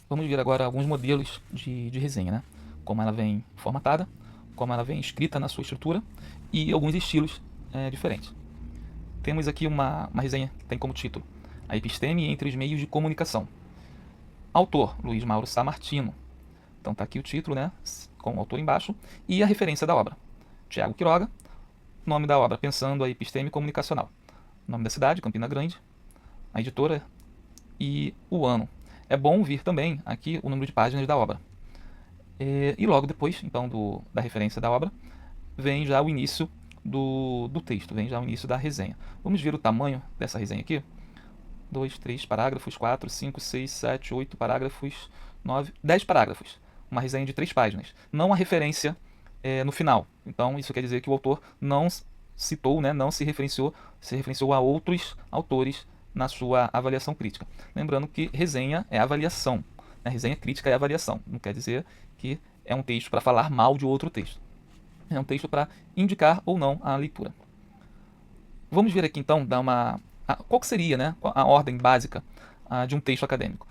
Vamos ver agora alguns modelos de resenha, né? Como ela vem formatada, como ela vem escrita na sua estrutura e alguns estilos diferentes. Temos aqui uma resenha que tem como título A Episteme entre os Meios de Comunicação. Autor, Luiz Mauro Sá Martino. Então está aqui o título, né? Com o autor embaixo e a referência da obra. Tiago Quiroga, nome da obra, Pensando a Episteme Comunicacional. Nome da cidade, Campina Grande, a editora e o ano. É bom vir também aqui o número de páginas da obra. E logo depois, então, da referência da obra, vem já o início do texto, vem já o início da resenha. Vamos ver o tamanho dessa resenha aqui. 2, 3 parágrafos, 4, 5, 6, 7, 8 parágrafos, 9, 10 parágrafos. Uma resenha de 3 páginas. Não a referência no final. Então, isso quer dizer que o autor não citou, né, não se referenciou a outros autores na sua avaliação crítica. Lembrando que resenha é avaliação, né? Resenha crítica é avaliação. Não quer dizer que é um texto para falar mal de outro texto. É um texto para indicar ou não a leitura. Vamos ver aqui então, qual que seria, né, a ordem básica de um texto acadêmico.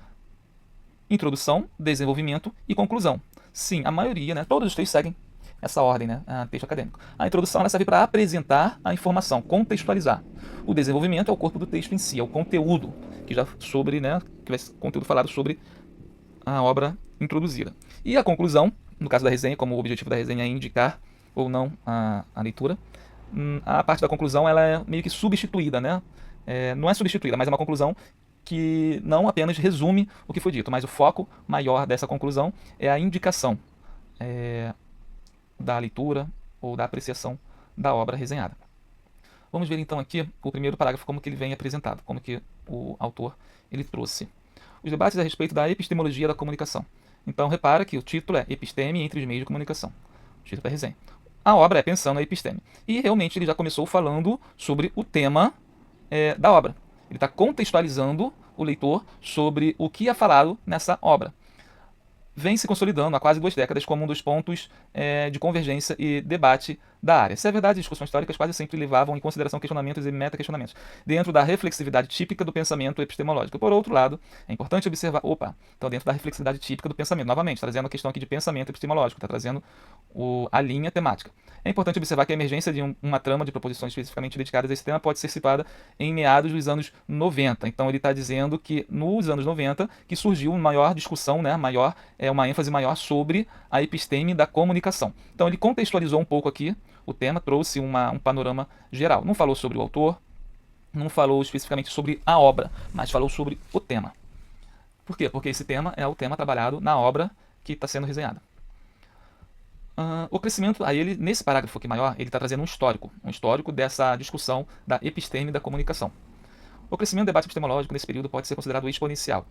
Introdução, desenvolvimento e conclusão. Sim, a maioria, né, todos os textos seguem essa ordem, né, texto acadêmico. A introdução ela serve para apresentar a informação, contextualizar. O desenvolvimento é o corpo do texto em si, é o conteúdo, que já sobre, né, que vai ser conteúdo falado sobre a obra introduzida. E a conclusão, no caso da resenha, como o objetivo da resenha é indicar ou não a leitura, a parte da conclusão ela é meio que substituída, né? Não é substituída, mas é uma conclusão que não apenas resume o que foi dito, mas o foco maior dessa conclusão é a indicação da leitura ou da apreciação da obra resenhada. Vamos ver então aqui o primeiro parágrafo, como que ele vem apresentado, como que o autor ele trouxe. Os debates a respeito da epistemologia da comunicação. Então repara que o título é Episteme entre os meios de comunicação. O título da resenha. A obra é Pensando a Episteme. E realmente ele já começou falando sobre o tema da obra. Ele está contextualizando o leitor sobre o que é falado nessa obra. Vem se consolidando há quase 2 décadas como um dos pontos de convergência e debate da área. Se é verdade, discussões históricas quase sempre levavam em consideração questionamentos e meta-questionamentos, dentro da reflexividade típica do pensamento epistemológico. Por outro lado, é importante observar... então dentro da reflexividade típica do pensamento, novamente, trazendo a questão aqui de pensamento epistemológico, está trazendo a linha temática. É importante observar que a emergência de uma trama de proposições especificamente dedicadas a esse tema pode ser citada em meados dos anos 90. Então ele está dizendo que nos anos 90 que surgiu uma maior discussão, né, uma ênfase maior sobre a episteme da comunicação. Então ele contextualizou um pouco aqui o tema, trouxe um panorama geral. Não falou sobre o autor, não falou especificamente sobre a obra, mas falou sobre o tema. Por quê? Porque esse tema é o tema trabalhado na obra que está sendo resenhada. O crescimento, aí ele, nesse parágrafo aqui maior, ele está trazendo um histórico dessa discussão da episteme da comunicação. O crescimento do debate epistemológico nesse período pode ser considerado exponencial.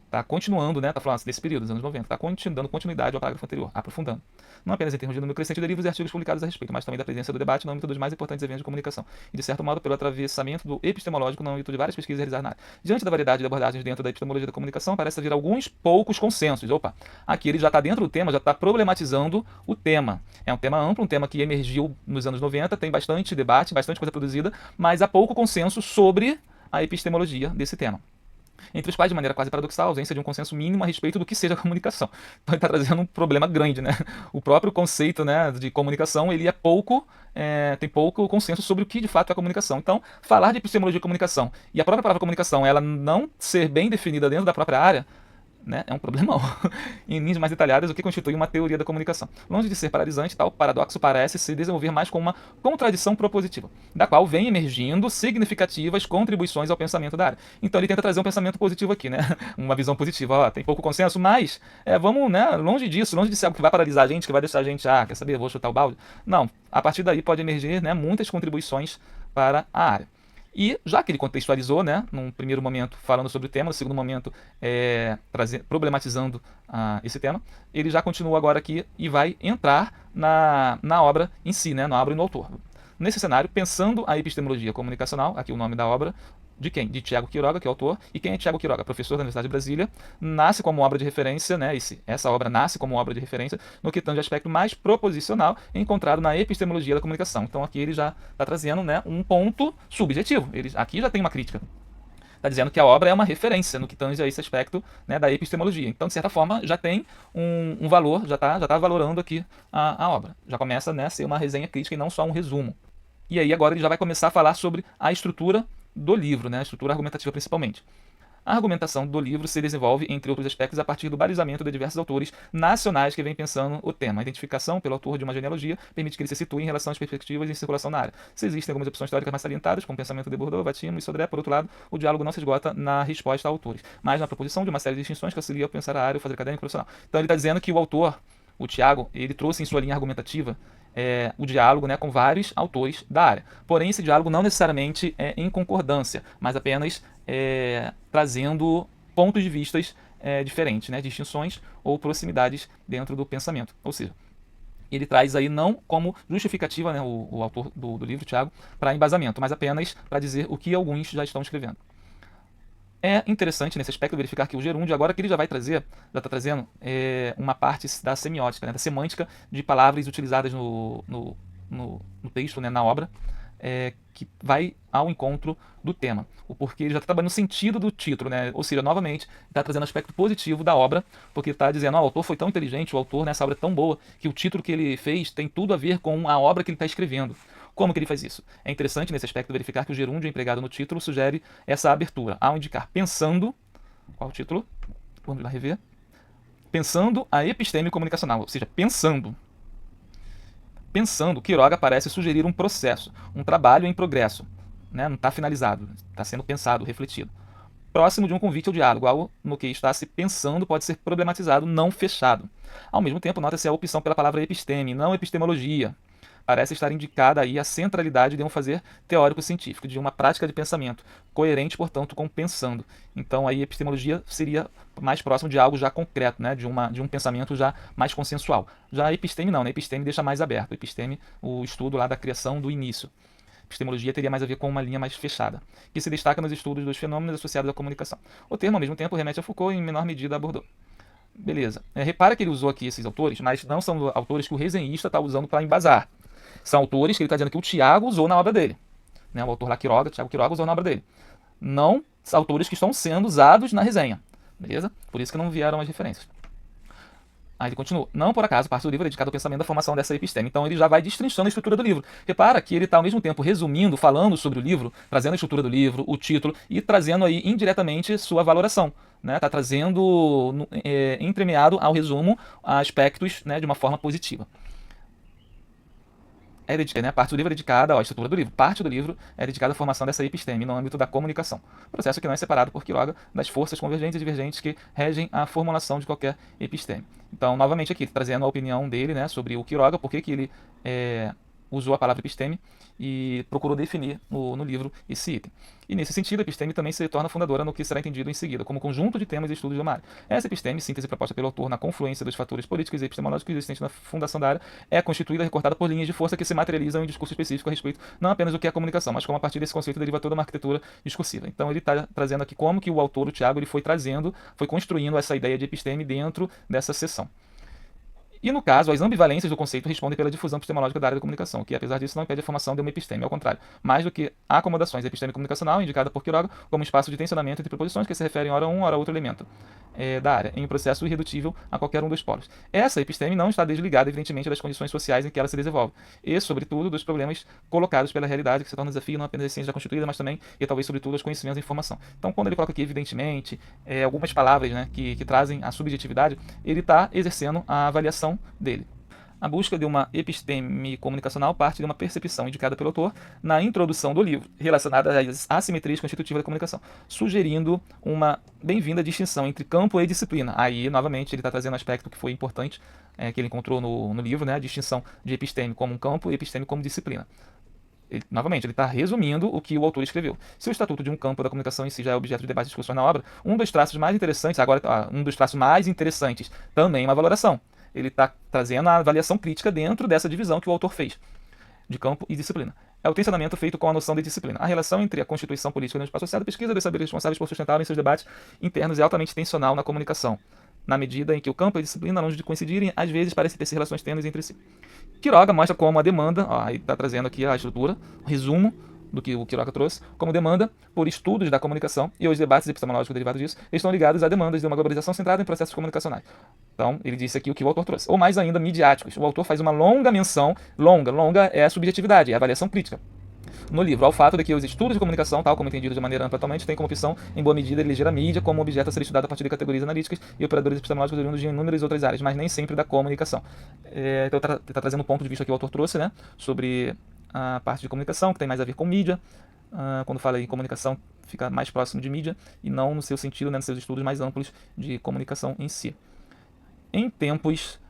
Está continuando, né? Está falando desse período, dos anos 90, está dando continuidade ao parágrafo anterior, aprofundando. Não apenas em termos de número crescente de livros e artigos publicados a respeito, mas também da presença do debate no âmbito dos mais importantes eventos de comunicação, e de certo modo pelo atravessamento do epistemológico no âmbito de várias pesquisas realizadas na área. Diante da variedade de abordagens dentro da epistemologia da comunicação, parece haver alguns poucos consensos. Aqui ele já está dentro do tema, já está problematizando o tema. É um tema amplo, um tema que emergiu nos anos 90, tem bastante debate, bastante coisa produzida, mas há pouco consenso sobre a epistemologia desse tema. Entre os quais, de maneira quase paradoxal, a ausência de um consenso mínimo a respeito do que seja comunicação. Então ele está trazendo um problema grande, né? O próprio conceito, né, de comunicação, ele tem pouco consenso sobre o que de fato é a comunicação. Então, falar de epistemologia de comunicação e a própria palavra comunicação, ela não ser bem definida dentro da própria área, né, é um problemão. Em linhas mais detalhadas, o que constitui uma teoria da comunicação. Longe de ser paralisante, tal paradoxo parece se desenvolver mais como uma contradição propositiva, da qual vem emergindo significativas contribuições ao pensamento da área. Então ele tenta trazer um pensamento positivo aqui, né? Uma visão positiva. Tem pouco consenso, mas vamos, né, longe disso, longe de ser algo que vai paralisar a gente, que vai deixar a gente, quer saber, vou chutar o balde. Não, a partir daí pode emergir, né, muitas contribuições para a área. E já que ele contextualizou, né, num primeiro momento falando sobre o tema, no segundo momento problematizando esse tema, ele já continua agora aqui e vai entrar na obra em si, né, na obra e no autor. Nesse cenário, pensando a epistemologia comunicacional, aqui o nome da obra, de quem? De Tiago Quiroga, que é o autor. E quem é Tiago Quiroga? Professor da Universidade de Brasília. Nasce como obra de referência, né? Essa obra nasce como obra de referência no que tange aspecto mais proposicional encontrado na epistemologia da comunicação. Então aqui ele já está trazendo, né, um ponto subjetivo. Ele aqui já tem uma crítica. Está dizendo que a obra é uma referência no que tange a esse aspecto, né, da epistemologia. Então, de certa forma, já tem um valor, já tá valorando aqui a obra. Já começa, né, a ser uma resenha crítica e não só um resumo. E aí agora ele já vai começar a falar sobre a estrutura do livro, né, a estrutura argumentativa principalmente. A argumentação do livro se desenvolve, entre outros aspectos, a partir do balizamento de diversos autores nacionais que vêm pensando o tema. A identificação pelo autor de uma genealogia permite que ele se situe em relação às perspectivas em circulação na área. Se existem algumas opções teóricas mais salientadas, como o pensamento de Bourdieu, Vatino e Sodré, por outro lado, o diálogo não se esgota na resposta a autores, mas na proposição de uma série de distinções que auxilia a pensar a área e o fazer acadêmico e profissional. Então ele está dizendo que o autor, o Tiago, ele trouxe em sua linha argumentativa o diálogo, né, com vários autores da área. Porém, esse diálogo não necessariamente é em concordância, mas apenas trazendo pontos de vistas diferentes, né, distinções ou proximidades dentro do pensamento. Ou seja, ele traz aí não como justificativa, né, o autor do livro, Tiago, para embasamento, mas apenas para dizer o que alguns já estão escrevendo. É interessante nesse aspecto verificar que o gerúndio, agora que ele já está trazendo uma parte da semiótica, né, da semântica de palavras utilizadas no texto, né, na obra, que vai ao encontro do tema. O porquê ele já está trabalhando no sentido do título, né? Ou seja, novamente, está trazendo aspecto positivo da obra, porque está dizendo, o autor foi tão inteligente, o autor nessa obra é tão boa, que o título que ele fez tem tudo a ver com a obra que ele está escrevendo. Como que ele faz isso? É interessante nesse aspecto verificar que o gerúndio empregado no título sugere essa abertura, ao indicar pensando, qual o título? Vamos lá rever. Pensando a episteme comunicacional, ou seja, pensando. Pensando, Quiroga parece sugerir um processo, um trabalho em progresso, né? Não está finalizado, está sendo pensado, refletido. Próximo de um convite ao diálogo, algo no que está se pensando pode ser problematizado, não fechado. Ao mesmo tempo, nota-se a opção pela palavra episteme, não epistemologia. Parece estar indicada aí a centralidade de um fazer teórico-científico, de uma prática de pensamento, coerente, portanto, com pensando. Então, aí, epistemologia seria mais próximo de algo já concreto, né? de um pensamento já mais consensual. Já a episteme não, né? Episteme deixa mais aberto. Episteme, o estudo lá da criação do início. Epistemologia teria mais a ver com uma linha mais fechada, que se destaca nos estudos dos fenômenos associados à comunicação. O termo, ao mesmo tempo, remete a Foucault e, em menor medida, a Bourdieu. Beleza. Repara que ele usou aqui esses autores, mas não são autores que o resenhista está usando para embasar. São autores que ele está dizendo que o Tiago usou na obra dele. Né? O autor lá, Quiroga, Tiago Quiroga, usou na obra dele. Não autores que estão sendo usados na resenha. Beleza? Por isso que não vieram as referências. Aí ele continua. Não por acaso, parte do livro é dedicado ao pensamento da formação dessa episteme. Então ele já vai destrinchando a estrutura do livro. Repara que ele está ao mesmo tempo resumindo, falando sobre o livro, trazendo a estrutura do livro, o título, e trazendo aí indiretamente sua valoração. Está trazendo, entremeado ao resumo, aspectos, né, de uma forma positiva. Parte do livro é dedicada à estrutura do livro. Parte do livro é dedicada à formação dessa episteme no âmbito da comunicação. Processo que não é separado por Quiroga das forças convergentes e divergentes que regem a formulação de qualquer episteme. Então, novamente aqui, trazendo a opinião dele, né, sobre o Quiroga, por que ele usou a palavra episteme e procurou definir no livro esse item. E nesse sentido, a episteme também se torna fundadora no que será entendido em seguida, como conjunto de temas e estudos de uma área. Essa episteme, síntese proposta pelo autor na confluência dos fatores políticos e epistemológicos existentes na fundação da área, é constituída e recortada por linhas de força que se materializam em discurso específico a respeito não apenas do que é a comunicação, mas como a partir desse conceito deriva toda uma arquitetura discursiva. Então ele está trazendo aqui como que o autor, o Tiago, ele foi construindo essa ideia de episteme dentro dessa seção. E no caso, as ambivalências do conceito respondem pela difusão epistemológica da área da comunicação, que apesar disso não impede a formação de uma episteme, ao contrário, mais do que acomodações. A episteme comunicacional é indicada por Quiroga como um espaço de tensionamento entre proposições que se referem ora a um, ora a outro elemento da área, em um processo irredutível a qualquer um dos polos. Essa episteme não está desligada, evidentemente, das condições sociais em que ela se desenvolve, e, sobretudo, dos problemas colocados pela realidade, que se torna um desafio não apenas da ciência já constituída, mas também, e talvez, sobretudo, aos conhecimentos e informação. Então, quando ele coloca aqui, evidentemente, algumas palavras, né, que trazem a subjetividade, ele está exercendo a avaliação dele. A busca de uma episteme comunicacional parte de uma percepção indicada pelo autor na introdução do livro, relacionada às assimetrias constitutivas da comunicação, sugerindo uma bem-vinda distinção entre campo e disciplina. Aí, novamente, ele está trazendo um aspecto que foi importante, que ele encontrou no livro, né, a distinção de episteme como um campo e episteme como disciplina. Novamente, ele está resumindo o que o autor escreveu. Se o estatuto de um campo da comunicação em si já é objeto de debate e discussão na obra, um dos traços mais interessantes, também é uma valoração. Ele está trazendo a avaliação crítica dentro dessa divisão que o autor fez, de campo e disciplina. É o tensionamento feito com a noção de disciplina. A relação entre a constituição política e o espaço associado, a pesquisa dos saberes responsáveis por sustentarem seus debates internos é altamente tensional na comunicação, na medida em que o campo e a disciplina, longe de coincidirem, às vezes parecem ter relações tênues entre si. Quiroga mostra como a demanda, aí está trazendo aqui a estrutura, o resumo, do que o Quiroga trouxe, como demanda por estudos da comunicação, e os debates epistemológicos derivados disso estão ligados a demandas de uma globalização centrada em processos comunicacionais. Então, ele disse aqui o que o autor trouxe. Ou mais ainda, midiáticos. O autor faz uma longa menção, longa é a subjetividade, é a avaliação crítica no livro, ao fato de que os estudos de comunicação, tal como entendidos de maneira ampla atualmente, têm como opção, em boa medida, eleger a mídia como objeto a ser estudado a partir de categorias analíticas e operadores epistemológicos oriundos de inúmeras outras áreas, mas nem sempre da comunicação. Então, está trazendo um ponto de vista que o autor trouxe, né, sobre a parte de comunicação, que tem mais a ver com mídia. Quando fala em comunicação, fica mais próximo de mídia, e não no seu sentido, né, nos seus estudos mais amplos de comunicação em si. Em tempos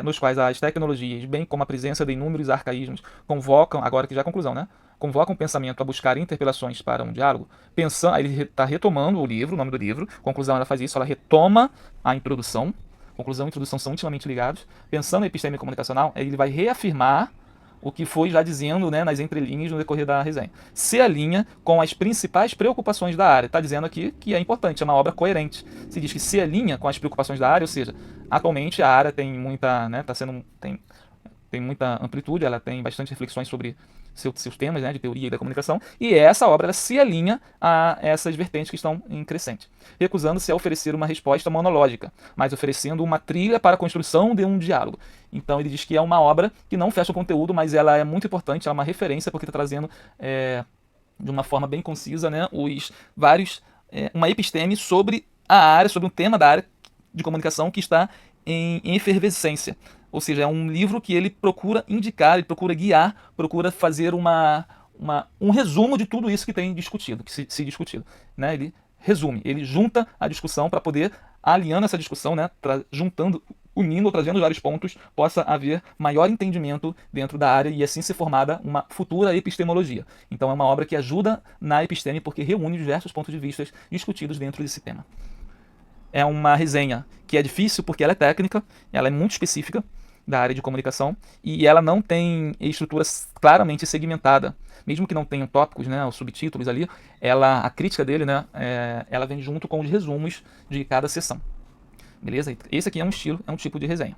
nos quais as tecnologias, bem como a presença de inúmeros arcaísmos, convocam, agora que já é a conclusão, né? Convocam o pensamento a buscar interpelações para um diálogo, pensando, aí ele está retomando o livro, o nome do livro, conclusão ela faz isso, ela retoma a introdução, conclusão e introdução são intimamente ligados, pensando em episteme comunicacional, aí ele vai reafirmar o que foi já dizendo, né, nas entrelinhas no decorrer da resenha. Se alinha com as principais preocupações da área. Está dizendo aqui que é importante, é uma obra coerente. Se diz que se alinha com as preocupações da área, ou seja, atualmente a área tem muita, né, tem muita amplitude, ela tem bastante reflexões sobre seus temas, né, de teoria e da comunicação, e essa obra ela se alinha a essas vertentes que estão em crescente, recusando-se a oferecer uma resposta monológica, mas oferecendo uma trilha para a construção de um diálogo. Então ele diz que é uma obra que não fecha o conteúdo, mas ela é muito importante, ela é uma referência, porque está trazendo de uma forma bem concisa, né, uma episteme sobre a área, sobre um tema da área de comunicação que está em efervescência. Ou seja, é um livro que ele procura indicar, ele procura guiar, procura fazer um resumo de tudo isso que tem discutido, que se discutido. Né? Ele resume, ele junta a discussão para poder, alinhando essa discussão, né, unindo ou trazendo vários pontos, possa haver maior entendimento dentro da área e assim ser formada uma futura epistemologia. Então é uma obra que ajuda na episteme porque reúne diversos pontos de vista discutidos dentro desse tema. É uma resenha que é difícil porque ela é técnica, ela é muito específica da área de comunicação e ela não tem estrutura claramente segmentada. Mesmo que não tenham tópicos, né, os subtítulos ali, a crítica dele, né, ela vem junto com os resumos de cada sessão. Beleza? Esse aqui é um estilo, é um tipo de resenha.